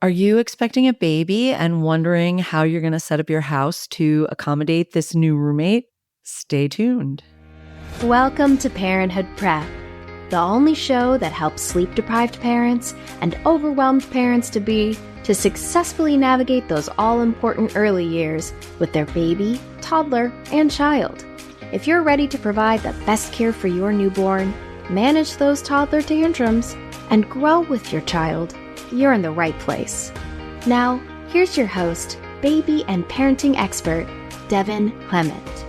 Are you expecting a baby and wondering how you're going to set up your house to accommodate this new roommate? Stay tuned. Welcome to Parenthood Prep, the only show that helps sleep-deprived parents and overwhelmed parents-to-be to successfully navigate those all-important early years with their baby, toddler, and child. If you're ready to provide the best care for your newborn, manage those toddler tantrums, and grow with your child, you're in the right place. Now, here's your host, baby and parenting expert, Devin Clement.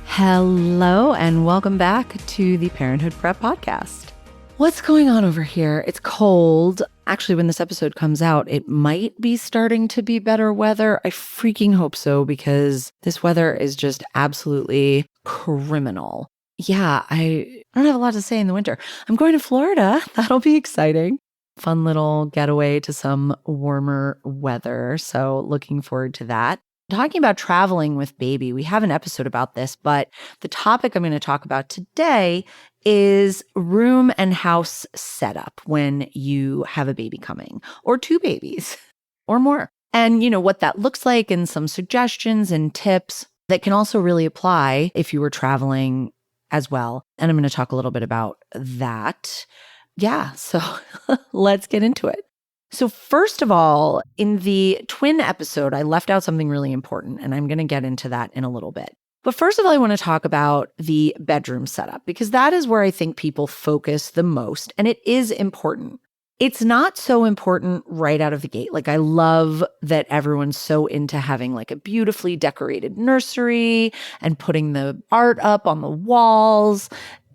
Hello, and welcome back to the Parenthood Prep Podcast. What's going on over here? It's cold. Actually, when this episode comes out, it might be starting to be better weather. I freaking hope so, because this weather is just absolutely criminal. Yeah, I don't have a lot to say in the winter. I'm going to Florida. That'll be exciting. Fun little getaway to some warmer weather. So looking forward to that. Talking about traveling with baby, we have an episode about this, but the topic I'm going to talk about today is room and house setup when you have a baby coming, or two babies, or more. And what that looks like, and some suggestions and tips that can also really apply if you were traveling as well. And I'm going to talk a little bit about that. Yeah, so let's get into it. So first of all, in the twin episode, I left out something really important, and I'm going to get into that in a little bit. But first of all, I want to talk about the bedroom setup, because that is where I think people focus the most, and it is important. It's not so important right out of the gate. Like, I love that everyone's so into having like a beautifully decorated nursery and putting the art up on the walls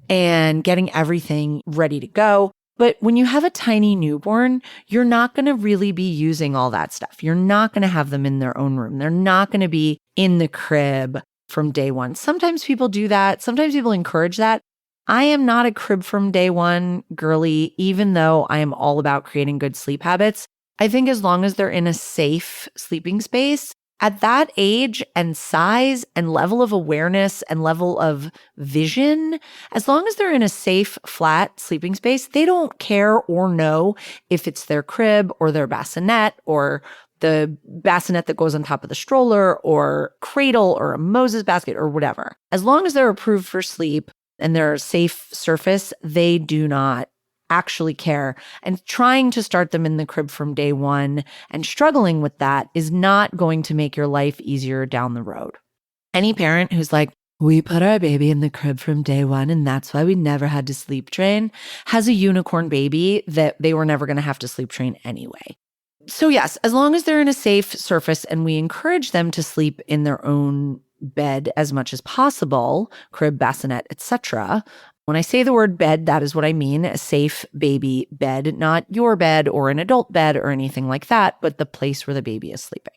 and getting everything ready to go. But when you have a tiny newborn, you're not going to really be using all that stuff. You're not going to have them in their own room. They're not going to be in the crib from day one. Sometimes people do that. Sometimes people encourage that. I am not a crib from day one girly, even though I am all about creating good sleep habits. I think as long as they're in a safe sleeping space, at that age and size and level of awareness and level of vision, as long as they're in a safe, flat sleeping space, they don't care or know if it's their crib or their bassinet or the bassinet that goes on top of the stroller or cradle or a Moses basket or whatever. As long as they're approved for sleep and they're a safe surface, they do not actually care. And trying to start them in the crib from day one and struggling with that is not going to make your life easier down the road. Any parent who's like, we put our baby in the crib from day one and that's why we never had to sleep train, has a unicorn baby that they were never going to have to sleep train anyway. So yes, as long as they're in a safe surface and we encourage them to sleep in their own bed as much as possible, crib, bassinet, etc. When I say the word bed, that is what I mean, a safe baby bed, not your bed or an adult bed or anything like that, but the place where the baby is sleeping.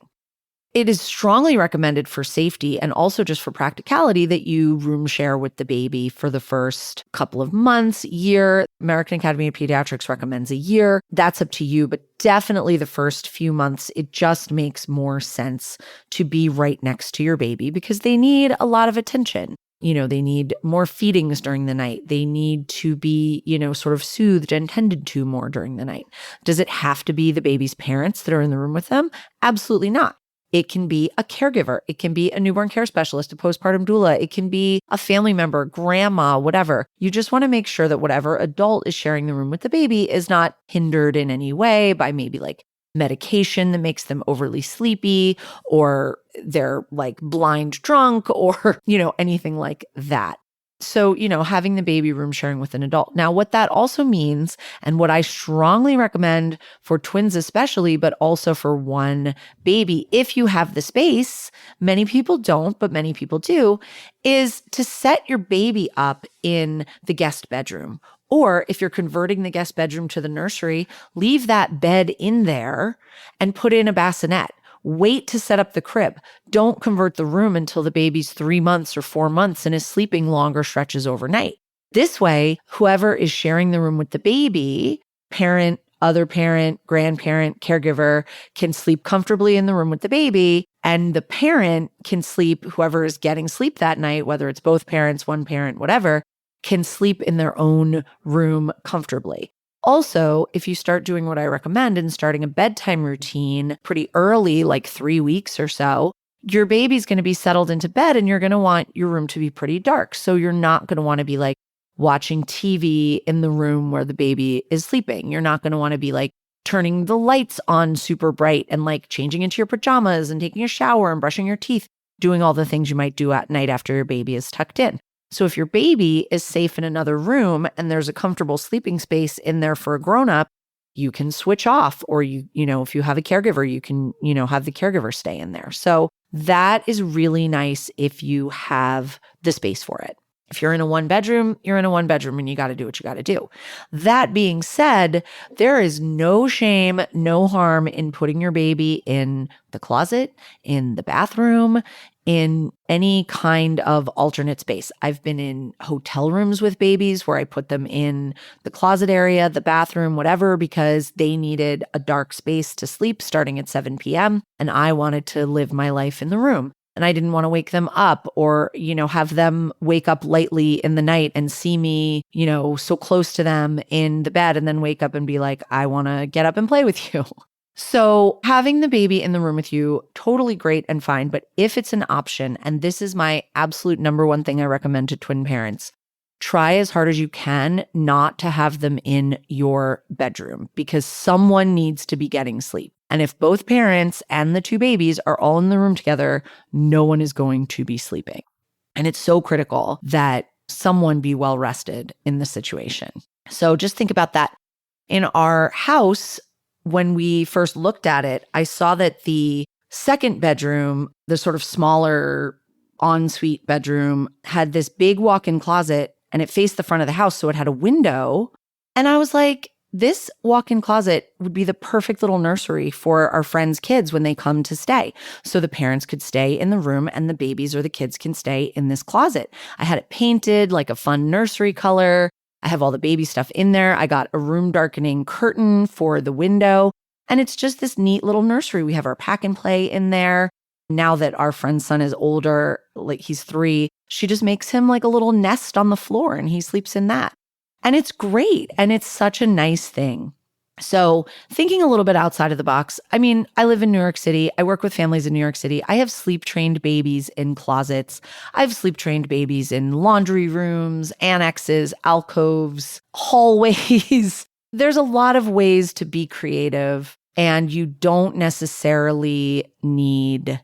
It is strongly recommended for safety and also just for practicality that you room share with the baby for the first couple of months, year. American Academy of Pediatrics recommends a year. That's up to you, but definitely the first few months, it just makes more sense to be right next to your baby because they need a lot of attention. They need more feedings during the night. They need to be, sort of soothed and tended to more during the night. Does it have to be the baby's parents that are in the room with them? Absolutely not. It can be a caregiver. It can be a newborn care specialist, a postpartum doula. It can be a family member, grandma, whatever. You just want to make sure that whatever adult is sharing the room with the baby is not hindered in any way by maybe like medication that makes them overly sleepy, or they're like blind drunk, or, anything like that. So, having the baby room sharing with an adult. Now, what that also means, and what I strongly recommend for twins especially, but also for one baby, if you have the space, many people don't, but many people do, is to set your baby up in the guest bedroom. Or if you're converting the guest bedroom to the nursery, leave that bed in there and put in a bassinet. Wait to set up the crib. Don't convert the room until the baby's 3 months or 4 months and is sleeping longer stretches overnight. This way, whoever is sharing the room with the baby, parent, other parent, grandparent, caregiver, can sleep comfortably in the room with the baby, and the parent can sleep, whoever is getting sleep that night, whether it's both parents, one parent, whatever, can sleep in their own room comfortably. Also, if you start doing what I recommend and starting a bedtime routine pretty early, like 3 weeks or so, your baby's going to be settled into bed and you're going to want your room to be pretty dark. So you're not going to want to be like watching TV in the room where the baby is sleeping. You're not going to want to be like turning the lights on super bright and like changing into your pajamas and taking a shower and brushing your teeth, doing all the things you might do at night after your baby is tucked in. So if your baby is safe in another room and there's a comfortable sleeping space in there for a grown-up, you can switch off, or if you have a caregiver, you can, have the caregiver stay in there. So that is really nice if you have the space for it. If you're in a one bedroom, you're in a one bedroom and you got to do what you got to do. That being said, there is no shame, no harm in putting your baby in the closet, in the bathroom, in any kind of alternate space. I've been in hotel rooms with babies where I put them in the closet area, the bathroom, whatever, because they needed a dark space to sleep starting at 7 p.m. And I wanted to live my life in the room. And I didn't want to wake them up or, have them wake up lightly in the night and see me, so close to them in the bed and then wake up and be like, I want to get up and play with you. So having the baby in the room with you, totally great and fine. But if it's an option, and this is my absolute number one thing I recommend to twin parents, try as hard as you can not to have them in your bedroom because someone needs to be getting sleep. And if both parents and the two babies are all in the room together, no one is going to be sleeping. And it's so critical that someone be well rested in the situation. So just think about that. In our house, when we first looked at it, I saw that the second bedroom, the sort of smaller ensuite bedroom, had this big walk-in closet and it faced the front of the house. So it had a window. And I was like, this walk-in closet would be the perfect little nursery for our friends' kids when they come to stay. So the parents could stay in the room and the babies or the kids can stay in this closet. I had it painted like a fun nursery color. I have all the baby stuff in there. I got a room darkening curtain for the window. And it's just this neat little nursery. We have our pack and play in there. Now that our friend's son is older, like he's 3, she just makes him like a little nest on the floor and he sleeps in that. And it's great. And it's such a nice thing. So thinking a little bit outside of the box, I mean, I live in New York City. I work with families in New York City. I have sleep-trained babies in closets. I have sleep-trained babies in laundry rooms, annexes, alcoves, hallways. There's a lot of ways to be creative, and you don't necessarily need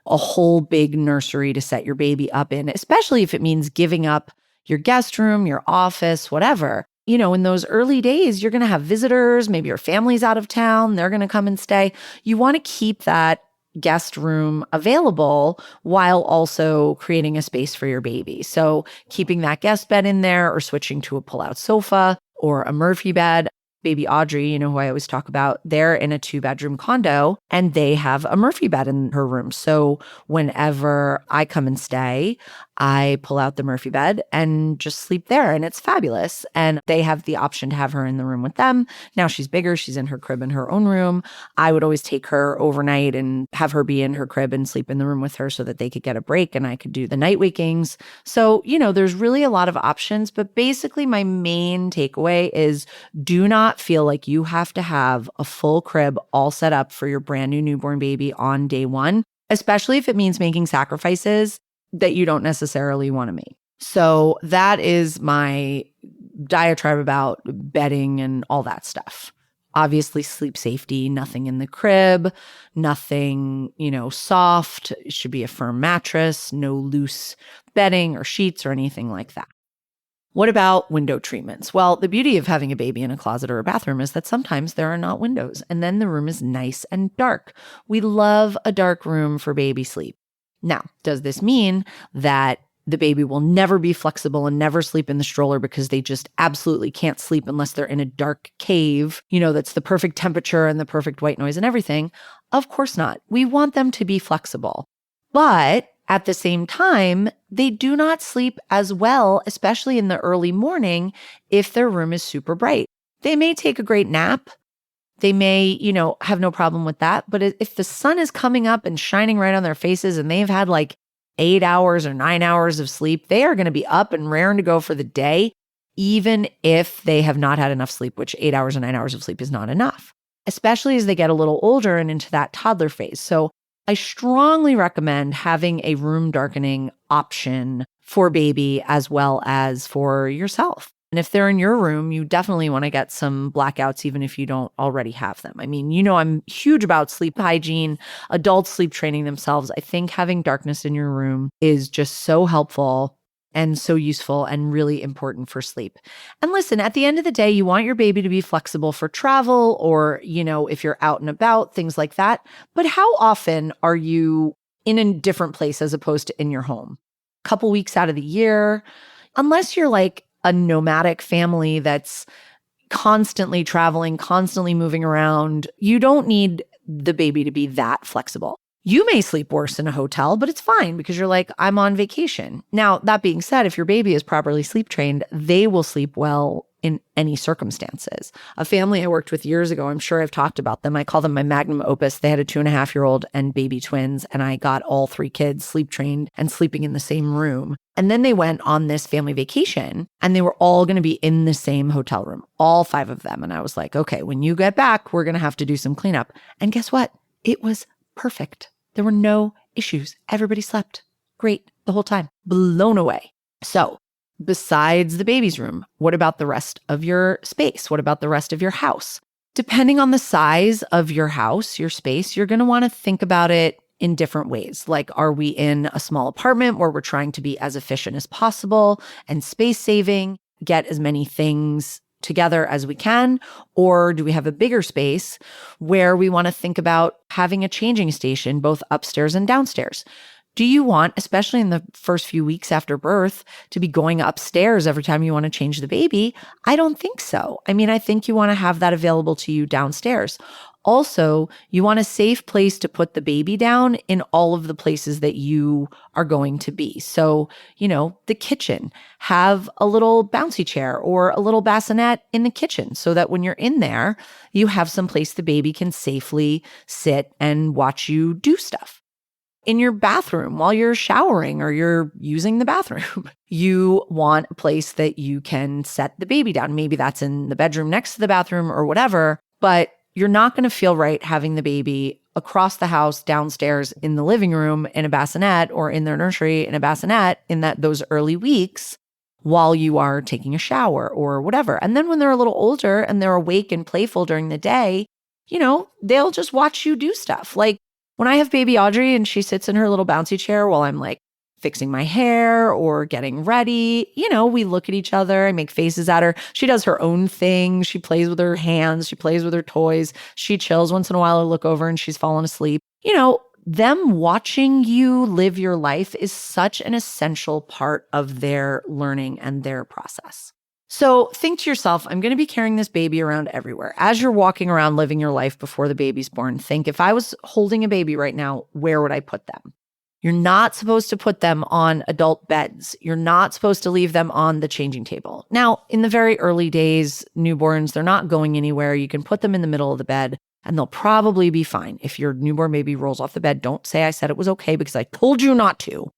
a whole big nursery to set your baby up in, especially if it means giving up your guest room, your office, whatever. In those early days, you're going to have visitors, maybe your family's out of town, they're going to come and stay. You want to keep that guest room available while also creating a space for your baby. So keeping that guest bed in there or switching to a pull-out sofa or a Murphy bed. Baby Audrey, who I always talk about, they're in a 2-bedroom condo and they have a Murphy bed in her room. So whenever I come and stay, I pull out the Murphy bed and just sleep there. And it's fabulous. And they have the option to have her in the room with them. Now she's bigger. She's in her crib in her own room. I would always take her overnight and have her be in her crib and sleep in the room with her so that they could get a break and I could do the night wakings. So, there's really a lot of options. But basically my main takeaway is do not feel like you have to have a full crib all set up for your brand new newborn baby on day one, especially if it means making sacrifices that you don't necessarily want to make. So that is my diatribe about bedding and all that stuff. Obviously, sleep safety, nothing in the crib, nothing, soft. It should be a firm mattress, no loose bedding or sheets or anything like that. What about window treatments? Well, the beauty of having a baby in a closet or a bathroom is that sometimes there are not windows, and then the room is nice and dark. We love a dark room for baby sleep. Now, does this mean that the baby will never be flexible and never sleep in the stroller because they just absolutely can't sleep unless they're in a dark cave, that's the perfect temperature and the perfect white noise and everything? Of course not. We want them to be flexible. But at the same time, they do not sleep as well, especially in the early morning, if their room is super bright. They may take a great nap. They may, have no problem with that. But if the sun is coming up and shining right on their faces and they've had like 8 hours or 9 hours of sleep, they are going to be up and raring to go for the day, even if they have not had enough sleep, which 8 hours or 9 hours of sleep is not enough, especially as they get a little older and into that toddler phase. So I strongly recommend having a room darkening option for baby as well as for yourself. And if they're in your room, you definitely want to get some blackouts, even if you don't already have them. I mean, I'm huge about sleep hygiene, adults sleep training themselves. I think having darkness in your room is just so helpful and so useful and really important for sleep. And listen, at the end of the day, you want your baby to be flexible for travel or, if you're out and about, things like that. But how often are you in a different place as opposed to in your home? A couple weeks out of the year, unless you're like a nomadic family that's constantly traveling, constantly moving around, you don't need the baby to be that flexible. You may sleep worse in a hotel, but it's fine because you're like, I'm on vacation. Now, that being said, if your baby is properly sleep trained, they will sleep well in any circumstances. A family I worked with years ago, I'm sure I've talked about them. I call them my magnum opus. They had a 2.5-year-old and baby twins, and I got all 3 kids sleep trained and sleeping in the same room. And then they went on this family vacation and they were all going to be in the same hotel room, all 5 of them. And I was like, okay, when you get back, we're going to have to do some cleanup. And guess what? It was perfect. There were no issues. Everybody slept great the whole time. Blown away. So besides the baby's room, what about the rest of your space? What about the rest of your house? Depending on the size of your house, your space, you're going to want to think about it in different ways. Like, are we in a small apartment where we're trying to be as efficient as possible and space saving, get as many things together as we can? Or do we have a bigger space where we want to think about having a changing station both upstairs and downstairs? Do you want, especially in the first few weeks after birth, to be going upstairs every time you want to change the baby? I don't think so. I mean, I think you want to have that available to you downstairs. Also, you want a safe place to put the baby down in all of the places that you are going to be. So, the kitchen, have a little bouncy chair or a little bassinet in the kitchen so that when you're in there, you have some place the baby can safely sit and watch you do stuff. In your bathroom while you're showering or you're using the bathroom, you want a place that you can set the baby down. Maybe that's in the bedroom next to the bathroom or whatever, but you're not going to feel right having the baby across the house, downstairs in the living room in a bassinet or in their nursery in a bassinet in those early weeks while you are taking a shower or whatever. And then when they're a little older and they're awake and playful during the day, they'll just watch you do stuff. Like when I have baby Audrey and she sits in her little bouncy chair while I'm like fixing my hair or getting ready, we look at each other, I make faces at her. She does her own thing. She plays with her hands. She plays with her toys. She chills once in a while. I look over and she's fallen asleep. Them watching you live your life is such an essential part of their learning and their process. So think to yourself, I'm going to be carrying this baby around everywhere. As you're walking around living your life before the baby's born, think, if I was holding a baby right now, where would I put them? You're not supposed to put them on adult beds. You're not supposed to leave them on the changing table. Now, in the very early days, newborns, they're not going anywhere. You can put them in the middle of the bed and they'll probably be fine. If your newborn baby rolls off the bed, don't say I said it was okay because I told you not to.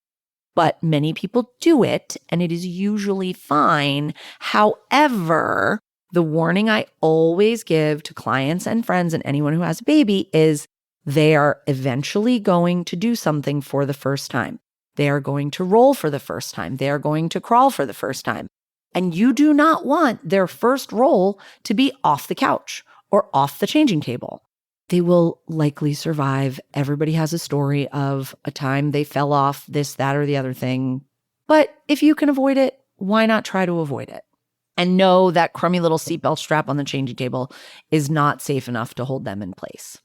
But many people do it and it is usually fine. However, the warning I always give to clients and friends and anyone who has a baby is they are eventually going to do something for the first time. They are going to roll for the first time. They are going to crawl for the first time. And you do not want their first roll to be off the couch or off the changing table. They will likely survive. Everybody has a story of a time they fell off this, that, or the other thing. But if you can avoid it, why not try to avoid it? And know that crummy little seatbelt strap on the changing table is not safe enough to hold them in place.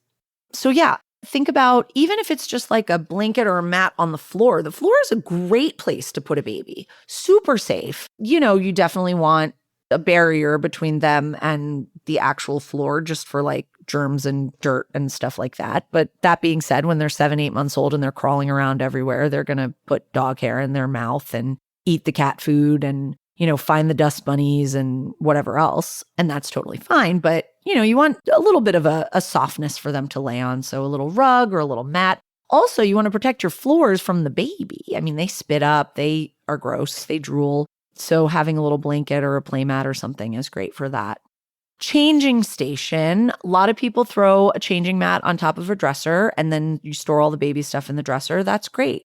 So yeah, think about, even if it's just like a blanket or a mat on the floor is a great place to put a baby. Super safe. You definitely want a barrier between them and the actual floor just for like germs and dirt and stuff like that. But that being said, when they're 7-8 months old and they're crawling around everywhere, they're going to put dog hair in their mouth and eat the cat food and find the dust bunnies and whatever else. And that's totally fine. But, you want a little bit of a softness for them to lay on. So a little rug or a little mat. Also, you want to protect your floors from the baby. I mean, they spit up, they are gross, they drool. So having a little blanket or a play mat or something is great for that. Changing station. A lot of people throw a changing mat on top of a dresser and then you store all the baby stuff in the dresser. That's great.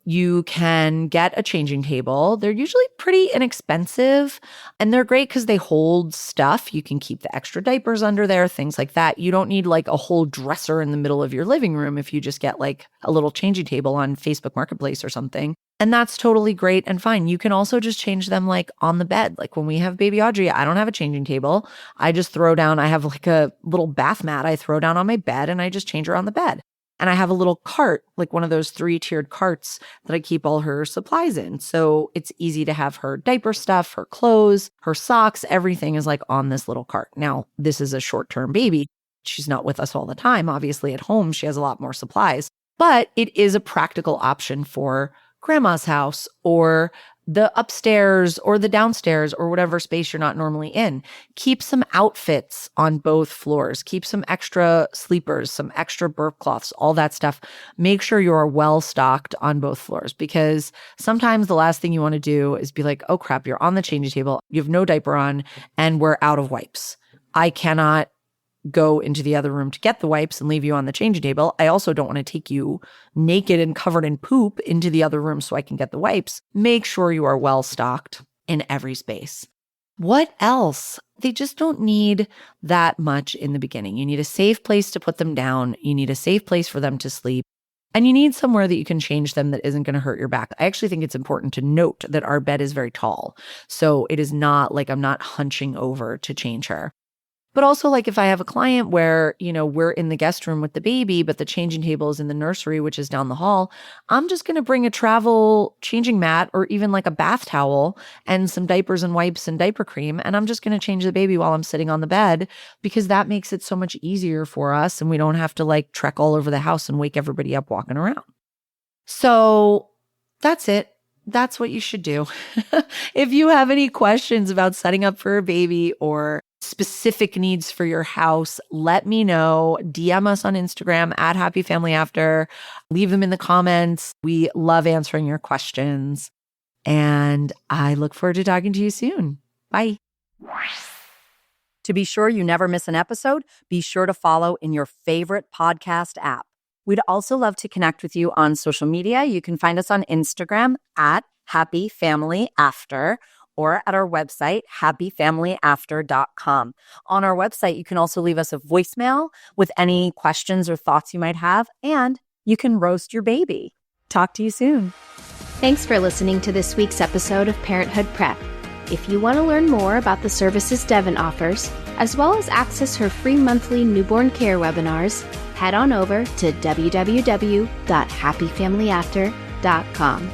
You can get a changing table. They're usually pretty inexpensive and they're great because they hold stuff. You can keep the extra diapers under there, things like that. You don't need like a whole dresser in the middle of your living room if you just get like a little changing table on Facebook Marketplace or something. And that's totally great and fine. You can also just change them like on the bed. Like when we have baby Audrey, I don't have a changing table. I just throw down, I have like a little bath mat I throw down on my bed and I just change her on the bed. And I have a little cart, like one of those 3-tiered carts that I keep all her supplies in. So it's easy to have her diaper stuff, her clothes, her socks, everything is like on this little cart. Now, this is a short-term baby. She's not with us all the time. Obviously, at home, she has a lot more supplies. But it is a practical option for grandma's house or the upstairs or the downstairs or whatever space you're not normally in. Keep some outfits on both floors. Keep some extra sleepers, some extra burp cloths, all that stuff. Make sure you are well stocked on both floors because sometimes the last thing you want to do is be like, oh crap, you're on the changing table, you have no diaper on, and we're out of wipes. I cannot go into the other room to get the wipes and leave you on the changing table. I also don't want to take you naked and covered in poop into the other room so I can get the wipes. Make sure you are well stocked in every space. What else? They just don't need that much in the beginning. You need a safe place to put them down. You need a safe place for them to sleep. And you need somewhere that you can change them that isn't going to hurt your back. I actually think it's important to note that our bed is very tall. So it is not like I'm not hunching over to change her. But also like if I have a client where, you know, we're in the guest room with the baby, but the changing table is in the nursery, which is down the hall, I'm just going to bring a travel changing mat or even like a bath towel and some diapers and wipes and diaper cream. And I'm just going to change the baby while I'm sitting on the bed because that makes it so much easier for us. And we don't have to like trek all over the house and wake everybody up walking around. So that's it. That's what you should do. If you have any questions about setting up for a baby or specific needs for your house, let me know. DM us on Instagram at Happy Family After. Leave them in the comments. We love answering your questions. And I look forward to talking to you soon. Bye. To be sure you never miss an episode, be sure to follow in your favorite podcast app. We'd also love to connect with you on social media. You can find us on Instagram at Happy Family After or at our website, happyfamilyafter.com. On our website, you can also leave us a voicemail with any questions or thoughts you might have, and you can roast your baby. Talk to you soon. Thanks for listening to this week's episode of Parenthood Prep. If you want to learn more about the services Devin offers, as well as access her free monthly newborn care webinars, head on over to www.happyfamilyafter.com.